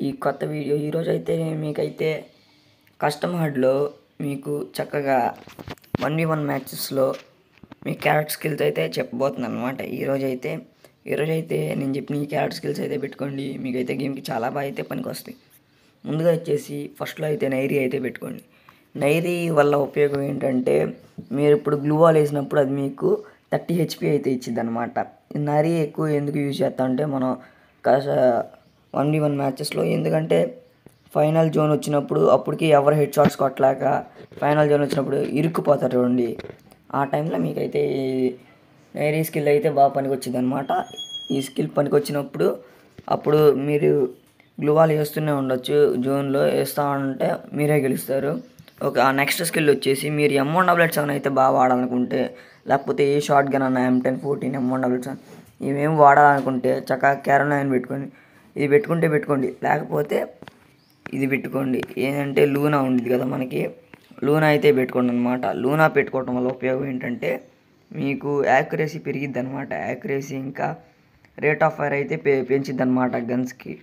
ఈ కొత్త వీడియో ఈరోజైతే మీకైతే కస్టమ్ హార్డ్లో మీకు చక్కగా 1v1 మ్యాచెస్లో మీ క్యారెక్టర్ స్కిల్స్ అయితే చెప్పబోతున్నాను అనమాట. ఈరోజైతే నేను చెప్పిన ఈ క్యారెక్టర్ స్కిల్స్ అయితే పెట్టుకోండి, మీకైతే గేమ్కి చాలా బాగా అయితే పనికి వస్తాయి. ముందుగా వచ్చేసి ఫస్ట్లో అయితే నైరీ అయితే పెట్టుకోండి. నైరీ వల్ల ఉపయోగం ఏంటంటే మీరు ఇప్పుడు గ్లూ వాల్ వేసినప్పుడు అది మీకు 30 HP అయితే ఇచ్చిద్ది అనమాట. నైరీ ఎక్కువ ఎందుకు యూజ్ చేస్తా అంటే మనం 1v1 మ్యాచెస్లో, ఎందుకంటే ఫైనల్ జోన్ వచ్చినప్పుడు అప్పటికి ఎవరు హెడ్ షాట్స్ కొట్టలేక ఫైనల్ జోన్ వచ్చినప్పుడు ఇరుక్కుపోతారు చూడండి. ఆ టైంలో మీకైతే ఈ నైరీ స్కిల్ అయితే బాగా పనికి వచ్చింది అనమాట. ఈ స్కిల్ పనికి వచ్చినప్పుడు అప్పుడు మీరు గ్లూవాల్ వేస్తూనే ఉండొచ్చు, జోన్లో వేస్తూ ఉంటే మీరే గెలుస్తారు. ఆ నెక్స్ట్ స్కిల్ వచ్చేసి మీరు M177 అయితే బాగా వాడాలనుకుంటే, లేకపోతే ఏ షార్ట్ గన్ అన్న M10, 14, M177 ఇవేం వాడాలనుకుంటే చక్కగా క్యారోలైన్ ఇది పెట్టుకోండి. లేకపోతే ఇది పెట్టుకోండి, ఏంటంటే లూనా ఉంది కదా మనకి, లూనా అయితే పెట్టుకోండి అనమాట. లూనా పెట్టుకోవడం వల్ల ఉపయోగం ఏంటంటే మీకు యాక్యురసీ పెరిగిద్ది అనమాట. యాక్యురసీ ఇంకా రేట్ ఆఫ్ ఫైర్ అయితే పెంచిద్ది అనమాట గన్స్కి.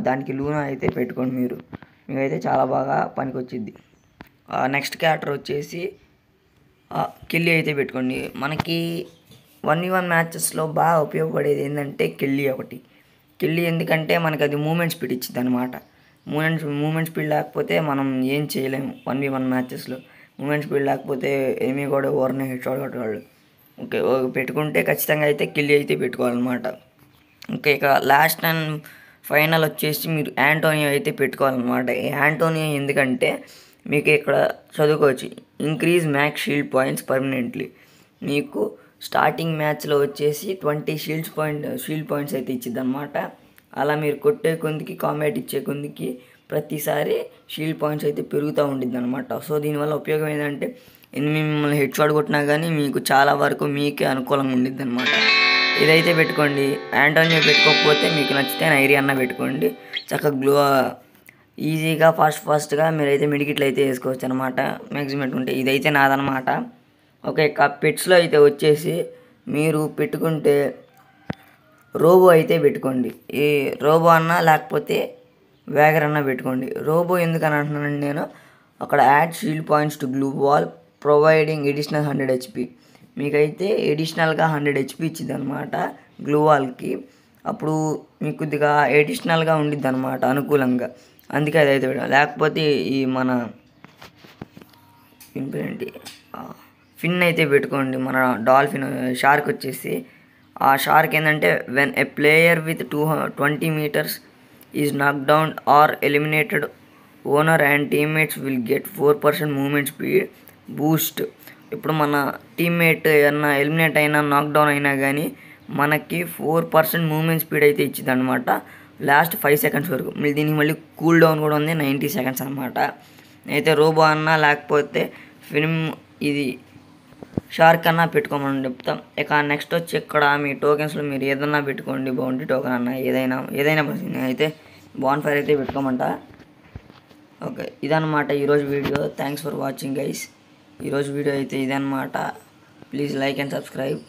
దానికి లూనా అయితే పెట్టుకోండి మీకైతే చాలా బాగా పనికి వచ్చిద్ది. నెక్స్ట్ క్యారెక్టర్ వచ్చేసి కిల్లీ అయితే పెట్టుకోండి. మనకి 1v1 మ్యాచెస్లో బాగా ఉపయోగపడేది ఏంటంటే కిల్లీ ఎందుకంటే మనకి అది మూమెంట్ స్పీడ్ ఇచ్చింది అనమాట. మూమెంట్ స్పీడ్ లేకపోతే మనం ఏం చేయలేము 1v1 మ్యాచెస్లో. మూమెంట్ స్పీడ్ లేకపోతే ఏమీ కూడా ఓవర్ని హెడ్ షాట్ కొట్టేవాళ్ళు. ఓకే, పెట్టుకుంటే ఖచ్చితంగా అయితే కిల్లీ అయితే పెట్టుకోవాలన్నమాట. ఓకే, ఇక లాస్ట్ అండ్ ఫైనల్ వచ్చేసి మీరు యాంటోనియో అయితే పెట్టుకోవాలన్నమాట. ఈ యాంటోనియో ఎందుకంటే మీకు ఇక్కడ చదువుకోవచ్చు, increase max shield points permanently. మీకు స్టార్టింగ్ మ్యాచ్లో వచ్చేసి 20 షీల్డ్ పాయింట్స్ అయితే ఇచ్చిద్ది అనమాట. అలా మీరు కొట్టే కొందికి, కాంబాట్ ఇచ్చే కొందికి ప్రతిసారి షీల్డ్ పాయింట్స్ అయితే పెరుగుతూ ఉండిద్ది అనమాట. సో దీనివల్ల ఉపయోగం ఏంటంటే మిమ్మల్ని హెడ్ షాట్ కొట్టినా కానీ మీకు చాలా వరకు మీకే అనుకూలంగా ఉండిద్ది అనమాట. ఇదైతే పెట్టుకోండి. యాంటోనియో పెట్టుకోకపోతే మీకు నచ్చితే నైరీ అన్న పెట్టుకోండి. చక్కగా ఈజీగా ఫాస్ట్గా మీరైతే మెడికిట్లు అయితే వేసుకోవచ్చు అనమాట, మ్యాక్సిమం ఉంటే. ఇదైతే నాదనమాట. ఓకే, పెట్స్లో అయితే వచ్చేసి మీరు పెట్టుకుంటే రోబో అయితే పెట్టుకోండి. ఈ రోబో అన్నా లేకపోతే వ్యాగర్ అన్నా పెట్టుకోండి. రోబో ఎందుకని అంటున్నానండి నేను, అక్కడ add shield points to glue wall providing additional 100 HP. మీకైతే ఎడిషనల్గా 100 HP ఇచ్చింది అనమాట గ్లూ వాల్కి. అప్పుడు మీకు కొద్దిగా ఎడిషనల్గా ఉండిద్ది అనమాట అనుకూలంగా. అందుకే అదైతే పెట్టాలి. లేకపోతే ఈ మన ఫిన్ అయితే పెట్టుకోండి. మన డాల్ఫిన్ షార్క్ వచ్చేసి, ఆ షార్క్ ఏంటంటే when a player with 20 meters is knock down or eliminated, owner and teammates will get 4% movement speed boost. ఇప్పుడు మన టీమ్మేట్ ఏమన్నా ఎలిమినేట్ అయినా, నాక్ డౌన్ అయినా కానీ మనకి 4% మూమెంట్ స్పీడ్ అయితే ఇచ్చింది అనమాట లాస్ట్ 5 seconds వరకు. దీనికి మళ్ళీ కూల్ డౌన్ కూడా ఉంది, 90 seconds అనమాట. అయితే రోబో అన్నా లేకపోతే ఫిల్మ్ ఇది షార్క్ అన్నా పెట్టుకోమని చెప్తాం. ఇక నెక్స్ట్ వచ్చి ఇక్కడ మీ టోకెన్స్లో మీరు ఏదన్నా పెట్టుకోండి, బౌండరీ టోకెన్ అన్నా ఏదైనా అయితే బాన్ ఫైర్ అయితే పెట్టుకోమంట. ఓకే, ఇదన్నమాట ఈరోజు video. Thanks for watching guys. ఈరోజు వీడియో అయితే ఇదన్నమాట. Please like and subscribe.